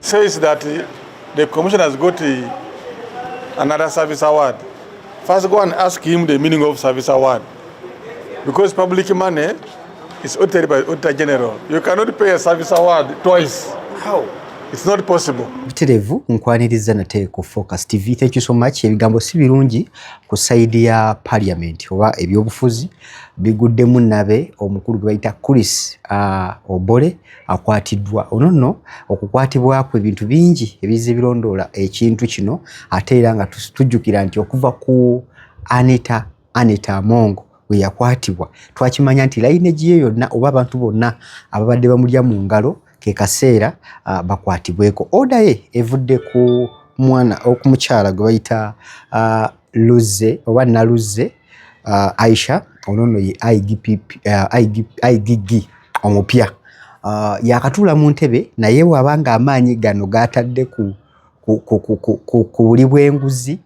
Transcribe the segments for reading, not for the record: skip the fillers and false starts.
says that the commission has got another service award. First, go and ask him the meaning of service award. Because public money is audited by Auditor General. You cannot pay a service award twice. How? It's not possible. Biterevu nkwaniriza nate ku Focus TV. Thank you so much. Ebigambo si birungi ku side ya parliament oba ebyobufuzi biguddemu nabe omukulu gwe bayita Chris Obore akwatiddwa. Ono okukwatibwa ku ebintu bingi ebize birondoola ekintu kino ate era nga tujjukira nti okuva ku Anita Amongo we yakwatibwa twakimanya nti lineage ye yonna oba abantu bonna ababadde bamulya mu ngalo ke kaseera bakwatibweko. Oda ye evudde ku mwana okumukyala gwe bayita Luze oba Naluze Aisha ono ye IGG omupya yakatula mu ntebe naye wabanga amaanyi gano gatadde ku buli bw'enguzi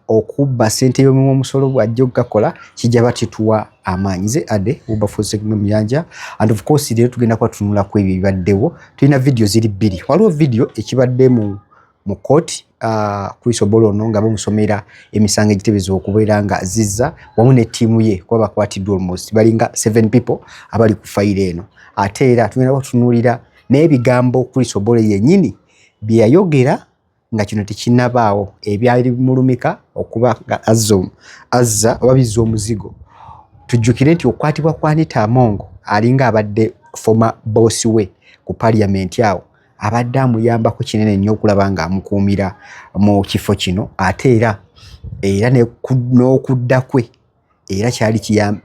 okubba ssente y'omuwa omusolo bw'ajja okugakola kijja batituwa amaanyi. Ze ade ubafuuse mu myanja and of course leero tugenda kwatunula ku ebyo bibaddewo. Tulina video ziri bbiri. Waliwo video ekibadde mu court Chris Obore ono nga bamusomera emisango egiteeberezebwa okubeera nga zizza wamu ne ttiimu ye kuba bakwatiddwa almost balinga 7 people abali ku fayiro eno. Ate era tugenda kwatunuulira n'ebigambo Chris Obore yennyini bye yayogera nga kino tekinnabaawo ebyali bimulumika okuba nga azza oba bizza omuzigo. Tujjukire nti okukwatibwa kwa Anita Amongo alinga abadde former boss we ku parliament awo abadde amuyambako kinene nnyo okulaba nga amukuumira mu kifo kino ate era n'okudda kwe era kyali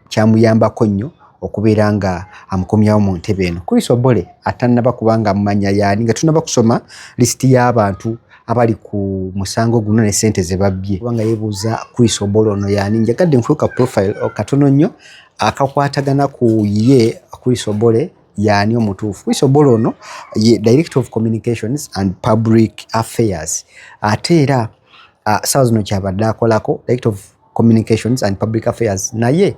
kyamuyambako nnyo okubeera nga amukomyawo mu ntebe eno. Chris Obore atannaba kubanga amumanya yaani nga tunaba kusoma lisiti y'abantu abali ku musango guno ne ssente ze babbye. Kubanga yeebuuza Chris Obore ono yaani njagadde nfuuka profile katono nnyo akakwatagana ku ye Chris Obore yaani omutuufu. Chris Obore ono ye Director of Communications and Public Affairs ate era saawa zino kyabadde akolako Director of Communications and Public Affairs naye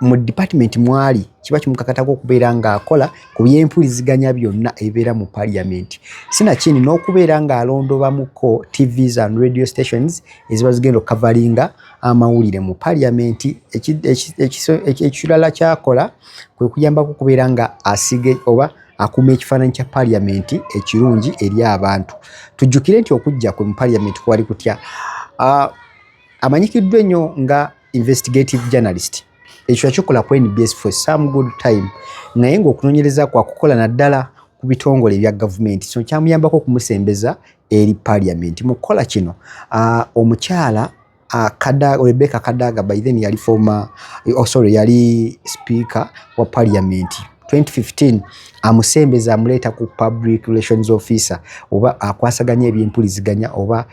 mu department mwali kiba kimukakatako okubeera nga akola ku by'empuliziganya byonna ebibeera mu parliament. Sinakindi n'okubeera nga alondobamuko TVs and radio stations eziba zigenda okukavalinga amawulire mu parliament. Ekirala kyakola kwe kuyambako okubeera nga asige oba akuuma ekifaananyi kya parliament ekirungi eri abantu. Tujjukire nti okujja kwe mu parliament kwali kutya amanyikiddwa ennyo nga investigative journalist. Ekyo yakikola ku NBS for some good time naye ng'okunoonyereza kwakukola naddala ku bitongole ebya gavumenti kino kyamuyambako okumusembeza eri parliament. Mu kukola kino omukyala Rebecca Kadaga by then yali speaker wa parliament. 2015 amusembeza amuleeta ku public relations officer oba akwasaganya ebyempuliziganya oba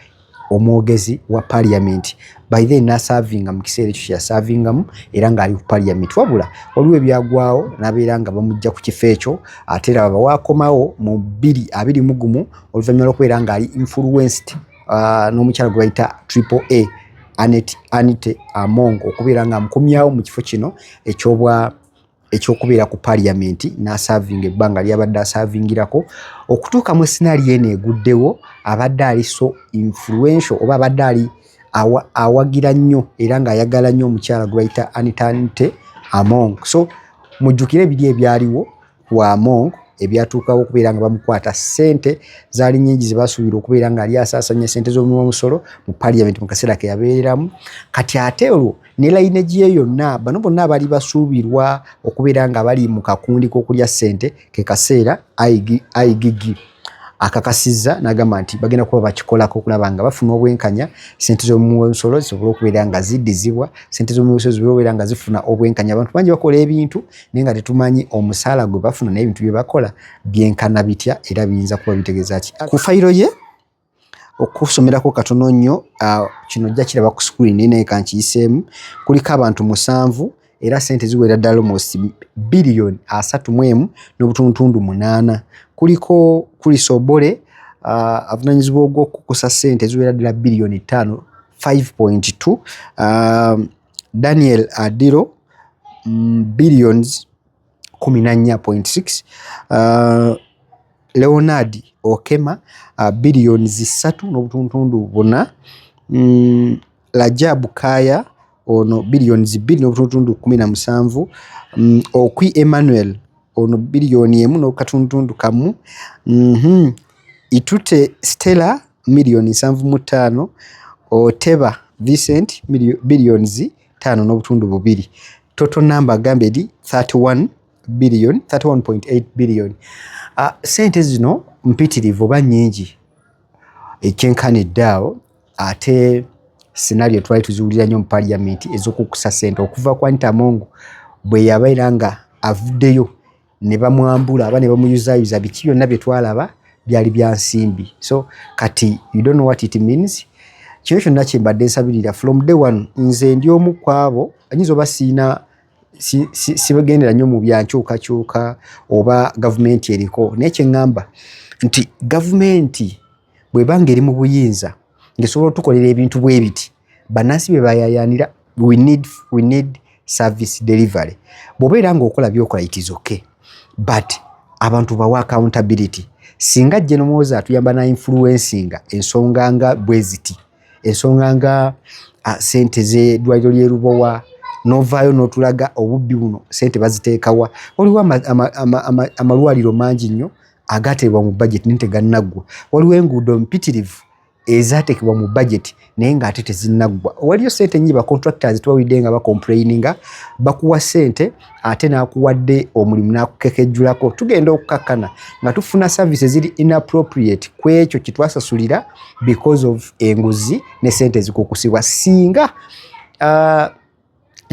omwogezi wa parliament. By then nasavinga mu kiseera ekyo kyasavingamu era ng'ali ku parliament wabula waliwo ebyagwawo n'abeera nga bamujja ku kifo ekyo ate era baba waakomawo mu 2021 oluvannyuma lw'okubeera ng'ali influenced n'omukyala gwe bayita AAA Anita Amongo okubeera nga amukomyawo mu kifo kino ekyokubeera ku parliament n'asavinga ebbanga lyabadde asavingirako okutuuka mu scenario eno eguddewo abadde ali so influential oba abadde ali awagira nnyo era ng'ayagala nnyo omukyala gwe bayita Anita Amongo. So mujjukire ebiri ebyaliwo ku Amongo ebyatuukawo okubeera nga bamukwata ssente zaali nnyingi ze basuubira okubeera ng'ali asaasanya ssente z'omuwa omusolo mu parliament mu kaseera ke yabeereramu. Kati ate olwo ne lineage ye yonna bano bonna abali basuubirwa okubeera nga bali mu kakundi k'okulya ssente ke kaseera IGG akakasizza n'agamba nti bagenda kuba bakikolako okulaba nga bafuna obwenkanya ssente z'omuwa omusolo zisobole okubeera nga ziddizibwa ssente z'omuwa omusolo zisobole okubeera nga zifuna obwenkanya. Abantu bangi bakola ebintu naye nga tetumanyi omusaala gwe bafuna n'ebintu bye bakola byenkana bitya era biyinza kuba bitegeeza ki. Ku fayiro ye okusomerako katono nnyo kino jja kiraba ku screen naye kankiyiseemu kuliko abantu 7 era ssente ziwera ddala almost billion 31.8. Kuliko Chris Obore avunanyizibwa ogw'okukusa ssente ziwera ddala billion 5.2. Daniel Adiro billions 14.6. Leonard Okema billions 3.4, Rajabu Kaya ono billions 2.17, Okwi Emmanuel ono billioni 1.1, Itute Stella million 7.5, Oteba Vincent billions 5.2. Total number gambe di 31.8 billion. Sente zino mpitirivu oba nnyingi ekyenkaniddeawo ate scenario twali tuziwulira nnyo mu parliament ez'okukusa sente okuva kwa Ntamongo bwe yabeera nga avuddeyo ne bamwambula aba ne bamuyuzayuza biki byonna bye twalaba byali bya nsimbi. So kati you don't know what it means. Kino kyonna kye mbadde nsabirira from day one. Nze ndi omu ku abo ayinza oba sibagendera nnyo mu byankyukakyuka oba gavumenti eriko, naye kye ŋŋamba nti gavumenti bw'ebanga eri mu buyinza ng'esobola otukolera ebintu bwe biti, bannansi bye bayayaanira we need service delivery. Bw'obeera ng'okola byokola it is okay, but abantu bawa accountability. Singa Gen Muhoozi atuyamba na influencinga ensonga nga bwe ziti, ensonga nga sente z'eddwaliro ly'e Lubowa novaayo n'otulaga obubbi buno sente baziteekawa. Waliwo amalwaliro mangi nnyo agateebwa mu budget naye tegannaggwa. Waliwo enguudo mpitirivu ezaateekebwa mu budget naye ng'ate tezinnaggwa. Waliyo sente nnyingi ba contractors twawulidde nga bacomplaininga bakuwa sente ate n'akuwadde omulimu n'akukekejjulako. Tugenda okukakkana nga tufuna services ziri inappropriate ku ekyo kye twasasulira because of enguzi ne sente zikukusibwa. Singa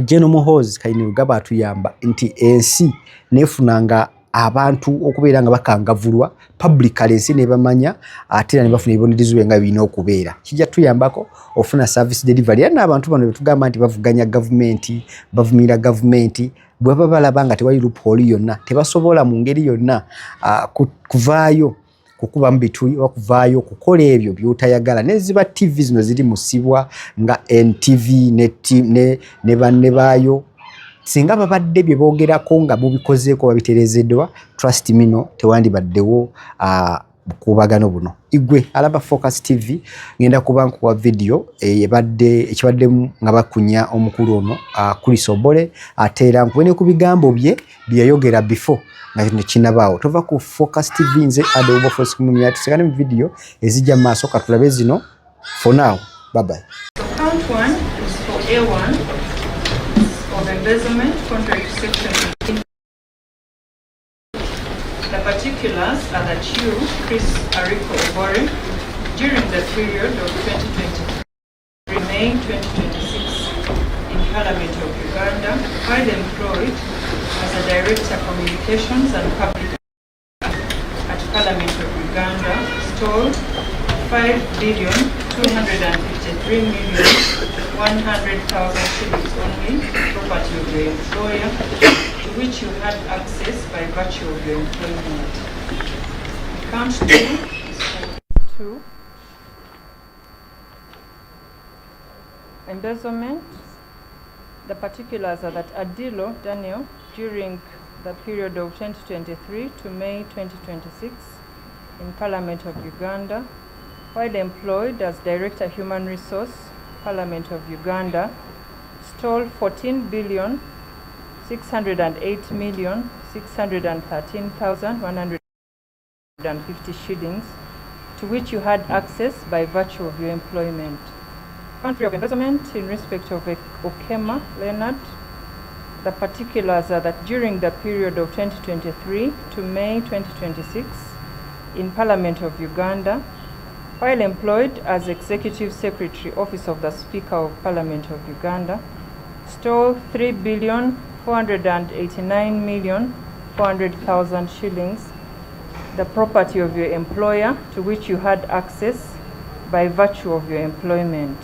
Gen Muhoozi Kayini gaba atuyamba nti ensi nefunanga abantu okubeera nga bakangavulwa publicly, ensi ne bamanya ate ne bafuna ebibonerezo nga birina okubeera, kijja tuyambako ofuna service delivery. Era n'abantu bano betugamba nti bavuganya gavumenti, bavumira gavumenti, bwe baba balaba nga tewali loophole yonna, tebasobola mu ngeri yonna kuvaayo kukubamu bituli oba kuvaayo kukola ebyo by'otayagala. Neziba TV zino ziri musibwa nga NTV ne banne baayo, singa babadde bye boogerako nga mubikozeeko babiterezeddwa, trust me no tewandibaddewo bukuubagano buno. Igwe alaba Focus TV ngenda kuba nkuwa video ekibaddemu nga bakunya omukulu ono Chris Obore, ate era nkubone ku bigambo bye byeyogera before nga kino kinabaawo. Tova ku Focus TV nze ade Obore Focus Community tusekane mu video ezijja mu maaso katulabe zino. For now, bye bye. Count 1 is for A1 of embezzlement contrary to section 18. The particulars are that you, Chris Ariko Obore, during the period of 2023 May 2026 in Parliament of Uganda, while employed as a Director Communications and Public at Parliament of Uganda, stole 5,253,100,000 shillings only, property of your employer, to which you had access by virtue of your employment. Count 2 is 2. Embezzlement. The particulars are that Adilo Daniel, during the period of 2023 to May 2026 in Parliament of Uganda, while employed as Director Human Resource, Parliament of Uganda, stole 14,608,613,150 shillings, to which you had access by virtue of your employment. Country of embezzlement in respect of Okema Leonard. The particulars are that during the period of 2023 to May 2026 in Parliament of Uganda, while employed as Executive Secretary, Office of the Speaker of Parliament of Uganda, stole 3,489,400,000 shillings, the property of your employer, to which you had access by virtue of your employment.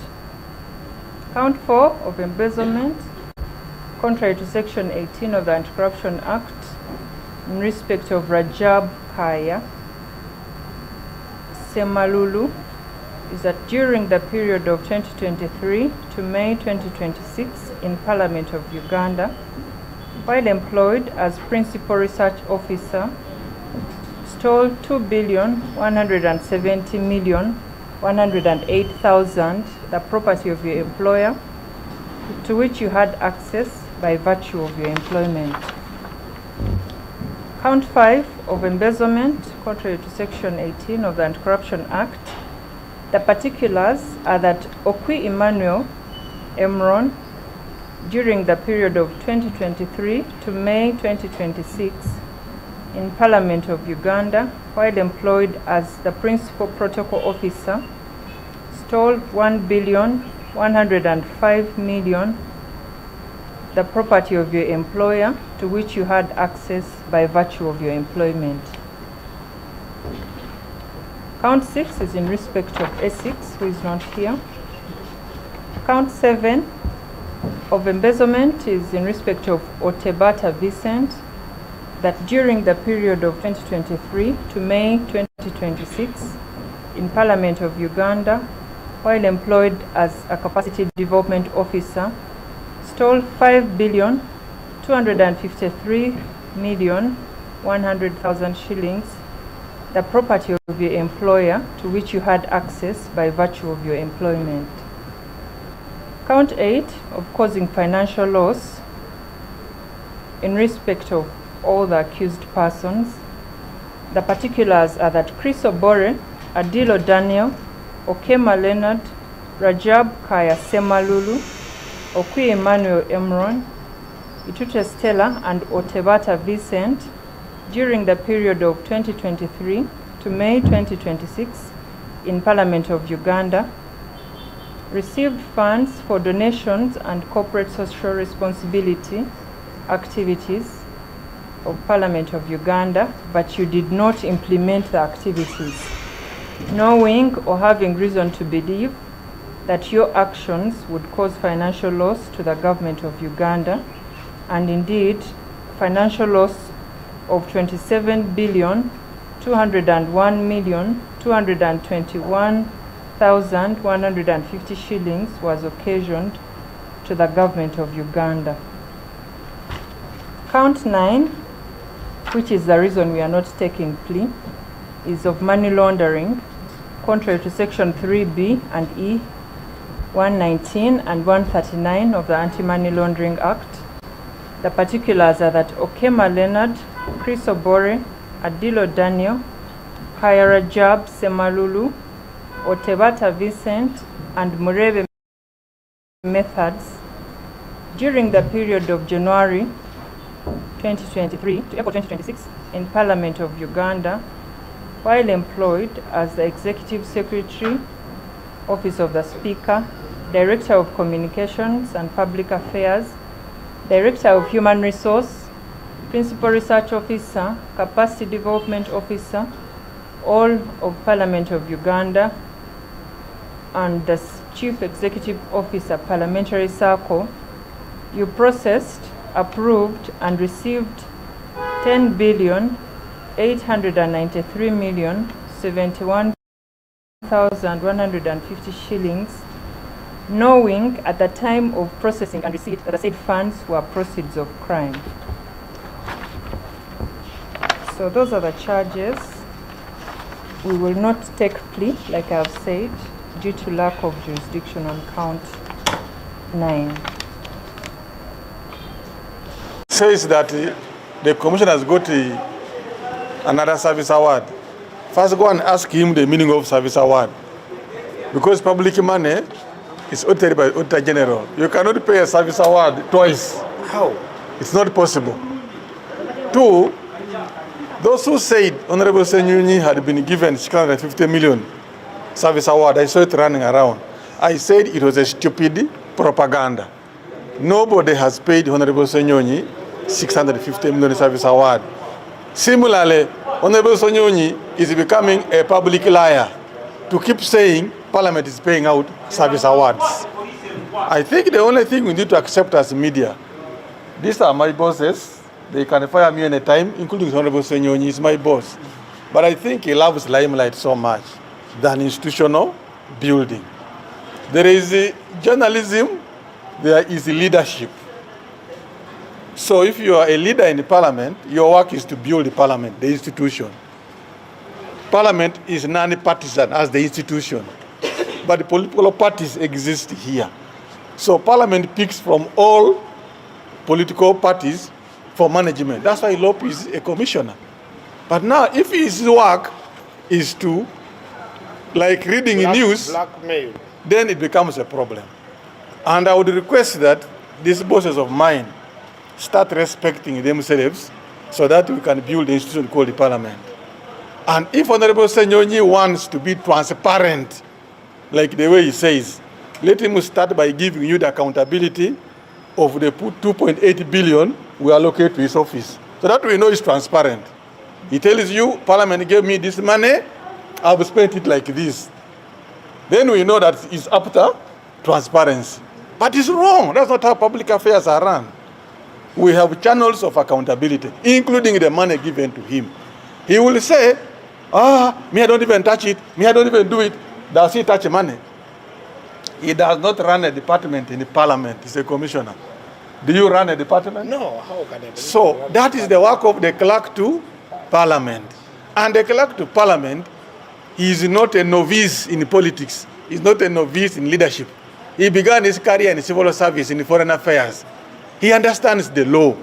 Count 4 of embezzlement, contrary to Section 18 of the Anti-Corruption Act, in respect of Rajab Kaya Semalulu, is that during the period of 2023 to May 2026 in Parliament of Uganda, while employed as Principal Research Officer, stole 2,170,108,000, the property of your employer, to which you had access by virtue of your employment. Count 5 of embezzlement, contrary to Section 18 of the Anti-Corruption Act. The particulars are that Okwi Emmanuel Emron, during the period of 2023 to May 2026, in Parliament of Uganda, while employed as the Principal Protocol Officer, stole 1,105,000,000, the property of your employer, to which you had access by virtue of your employment. Count 6 is in respect of A6, who is not here. Count 7 of embezzlement is in respect of Otebata Vincent, that during the period of 2023 to May 2026, in Parliament of Uganda, while employed as a Capacity Development Officer, stole 5,253,100,000 shillings, the property of your employer, to which you had access by virtue of your employment. Count 8 of causing financial loss in respect of all the accused persons. The particulars are that Chris Obore, Adilo Daniel, Okema Leonard, Rajab Kaya Semalulu, Okwi Emmanuel Emron, Itute Stella, and Otebata Vincent, during the period of 2023 to May 2026 in Parliament of Uganda, received funds for donations and corporate social responsibility activities of Parliament of Uganda, but you did not implement the activities, knowing or having reason to believe that your actions would cause financial loss to the government of Uganda, and indeed financial loss of 27,201,221,150 shillings was occasioned to the government of Uganda. Count 9, which is the reason we are not taking plea, is of money laundering, contrary to Section 3B and E, 119 and 139 of the Anti-Money Laundering Act. The particulars are that Okema Leonard, Chris Obore, Adilo Daniel, Kaya Rajab Semalulu, Otebata Vincent, and Murebe Methods, during the period of January 2023 to April 2026 in Parliament of Uganda, while employed as the Executive Secretary, Office of the Speaker, Director of Communications and Public Affairs, Director of Human Resource, Principal Research Officer, Capacity Development Officer, all of Parliament of Uganda, and the Chief Executive Officer, Parliamentary Circle, you processed, approved, and received 10,893,071,150 shillings, knowing at the time of processing and receipt that the said funds were proceeds of crime. So those are the charges. We will not take plea, like I've said, due to lack of jurisdiction on count 9. Says that the commission has got another service award. First go and ask him the meaning of service award. Because public money is audited by Auditor General. You cannot pay a service award twice. How? It's not possible. 2, those who said Honorable Senyunyi had been given 650 million service award, I saw it running around. I said it was a stupid propaganda. Nobody has paid Honorable Senyunyi 650 million service award. Similarly, Honorable Senyunyi is becoming a public liar to keep saying Parliament is paying out service awards. I think the only thing we need to accept as media, these are my bosses. They can fire me anytime, including Honorable Senyunyi is my boss. But I think he loves limelight so much than institutional building. There is journalism, there is leadership. So if you are a leader in the Parliament, your work is to build the Parliament, the institution. Parliament is non-partisan as the institution, but the political parties exist here. So Parliament picks from all political parties for management. That's why Lope is a commissioner. But now, if his work is to, like reading news, blackmail, then it becomes a problem. And I would request that these bosses of mine start respecting themselves so that we can build the institution called the Parliament. And if Honorable Senyonyi wants to be transparent, like the way he says, let him start by giving you the accountability of the 2.8 billion we allocate to his office, so that we know it's transparent. He tells you, Parliament gave me this money, I've spent it like this. Then we know that it's after transparency. But it's wrong. That's not how public affairs are run. We have channels of accountability, including the money given to him. He will say, me, I don't even touch it. Me, I don't even do it. Does he touch money? He does not run a department in the Parliament. He's a commissioner. Do you run a department? no, how can I? So that is the work of the clerk to Parliament. And the clerk to Parliament, he is not a novice in politics. He's not a novice in leadership. He began his career in civil service in foreign affairs. He understands the law.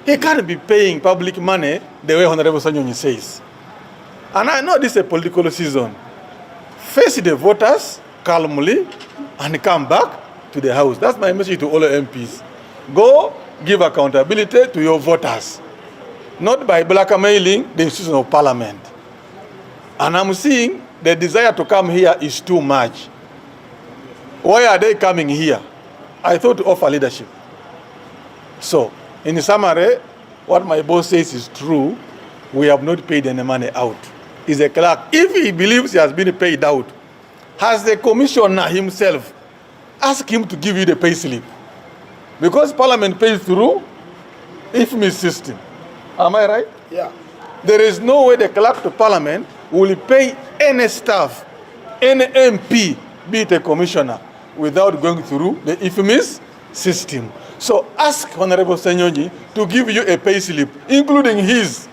He can't be paying public money the way Honorable Sanyonyi says. And I know this is a political season. Face the voters calmly and come back to the house. That's my message to all the MPs. Go give accountability to your voters, not by blackmailing the institution of Parliament. And I'm seeing the desire to come here is too much. Why are they coming here? I thought to offer leadership. So, in summary, what my boss says is true. We have not paid any money out. He's a clerk. If he believes he has been paid out, has the commissioner himself ask him to give you the pay slip? Because Parliament pays through IFMIS system. Am I right? Yeah. There is no way the clerk to Parliament will pay any staff, any MP, be it a commissioner, without going through the IFMIS system. So ask Honorable Senyonyi to give you a pay slip, including his,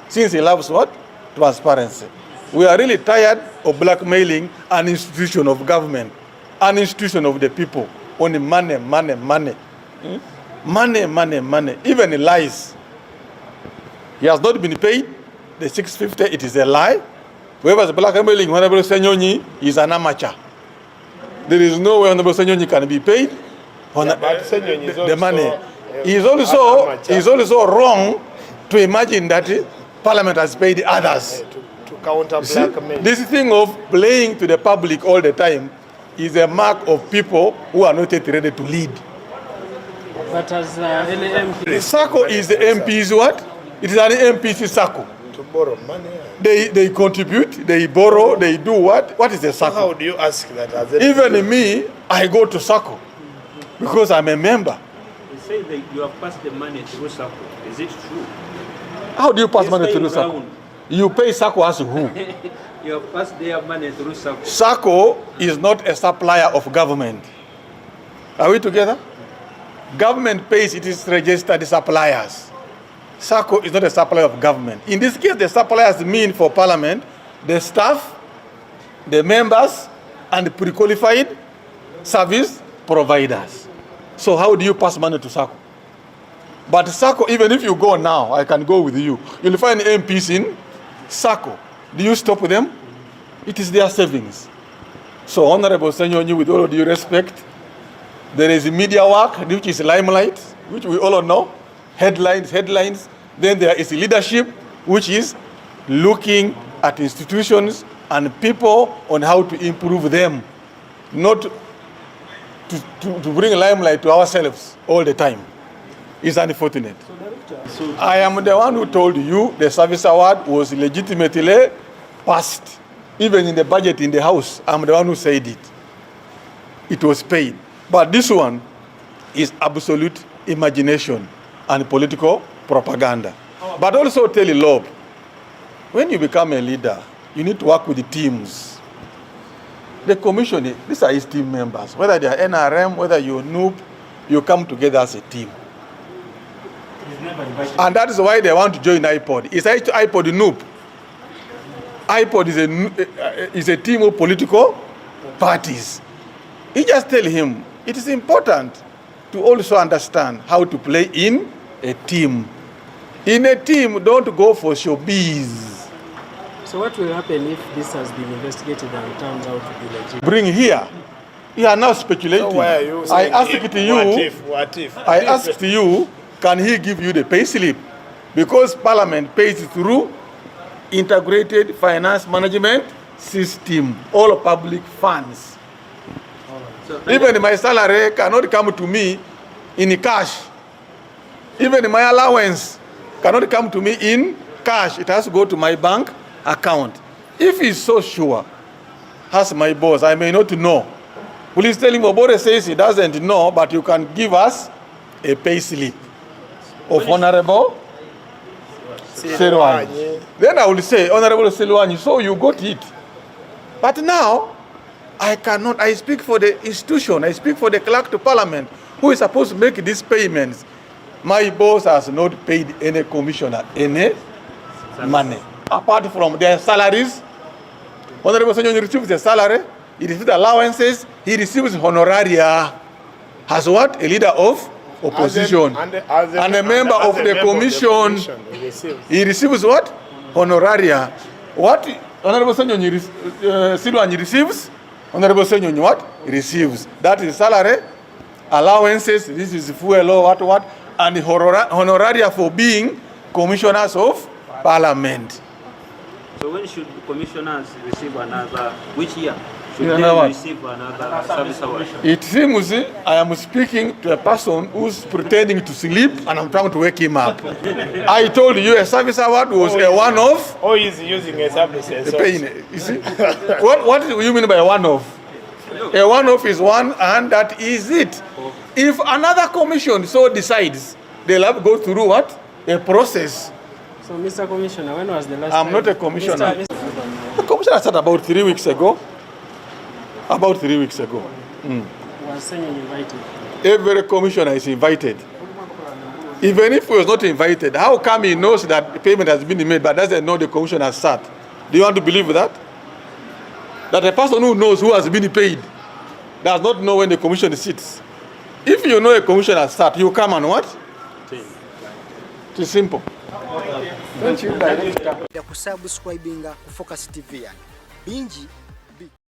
since he loves what? Transparency. We are really tired of blackmailing an institution of government, an institution of the people. Only money, money, money. Money, money, money. Even lies. He has not been paid. The 650, it is a lie. Whoever is blackmailing Honorable Senyonyi is an amateur. There is no way Honorable Senyonyi can be paid. But Senyonyi is The money. also He is also wrong to imagine that Parliament has paid others. to counter See, blackmail. this thing of playing to the public all the time is a mark of people who are not yet ready to lead. But as any MP, SACCO is the MP's what? It is an MP's SACCO. To borrow money. They contribute, they borrow, they do what? What is a So how SACCO? do you ask that? As a Even me, I go to SACCO because I'm a member. They say that you have passed the money through SACCO. Is it true? How do you pass Yes, money paying through SACCO? round. You pay SACCO as who? You have passed their money through SACCO. SACCO is not a supplier of government. Are we together? Government pays its registered suppliers. SACCO is not a supplier of government. In this case, the suppliers mean for Parliament, the staff, the members, and the pre-qualified service providers. So how do you pass money to SACCO? But SACCO, even if you go now, I can go with you, you'll find MPs in SACCO. Do you stop them? It is their savings. So Honorable Senyonyi, with all due respect, there is media work, which is limelight, which we all know, headlines. Then there is leadership, which is looking at institutions and people on how to improve them, not to bring limelight to ourselves all the time. It's unfortunate. I am the one who told you the service award was legitimately passed. Even in the budget in the House, I'm the one who said it. It was paid. But this one is absolute imagination and political propaganda. But also tell you, Lord, when you become a leader, you need to work with the teams. The commission, these are his team members. Whether they are NRM, whether you're NUP, you come together as a team. And that is why they want to join IPOD. Is iPod NUP? iPod is a team of political parties. You just tell him it is important to also understand how to play in a team. In a team, don't go for showbiz. So what will happen if this has been investigated and turns out to be legit? Bring here. You are now speculating. So why are you I saying asked you. What if? I asked you, can he give you the pay slip? Because Parliament pays through integrated finance management system, all public funds. So Even my salary cannot come to me in cash. Even my allowance cannot come to me in cash. It has to go to my bank account. If he's so sure, as my boss, I may not know. Please tell him Obore says he doesn't know, but you can give us a pay slip of Honorable Selwanyi. Then I will say, Honorable Selwanyi, so you got it. But now, I cannot. I speak for the institution. I speak for the clerk to Parliament, who is supposed to make these payments. My boss has not paid any commissioner any money. Apart from their salaries, Honorable Selwanyi receives the salary, he receives allowances, he receives honoraria. As what? A leader of opposition. And a member of the commission. He receives what? Honoraria. What Honorable Selwanyi receives? Honorable Selwanyi what? He receives. That is salary, allowances, this is fuel or what, and honoraria for being commissioners of Parliament. So when should commissioners receive another, which year should Yeah, they receive another service award? It seems I am speaking to a person who's pretending to sleep and I'm trying to wake him up. I told you a service award was a one-off. Or he's using a service. You see? What do you mean by one-off? A one-off is one and that is it. If another commission so decides, they'll have to go through what? A process. So, Mr. Commissioner, when was the last I'm time? not a commissioner. Mr. The commissioner started about 3 weeks ago. About 3 weeks ago. Was Selwanyi invited? Every commissioner is invited. Even if he was not invited, how come he knows that the payment has been made but doesn't know the commission has sat? Do you want to believe that? That a person who knows who has been paid does not know when the commission sits. If you know a commission has sat, you come and what? It's simple. Kusubscribinga ku Focus TV yani. Bingi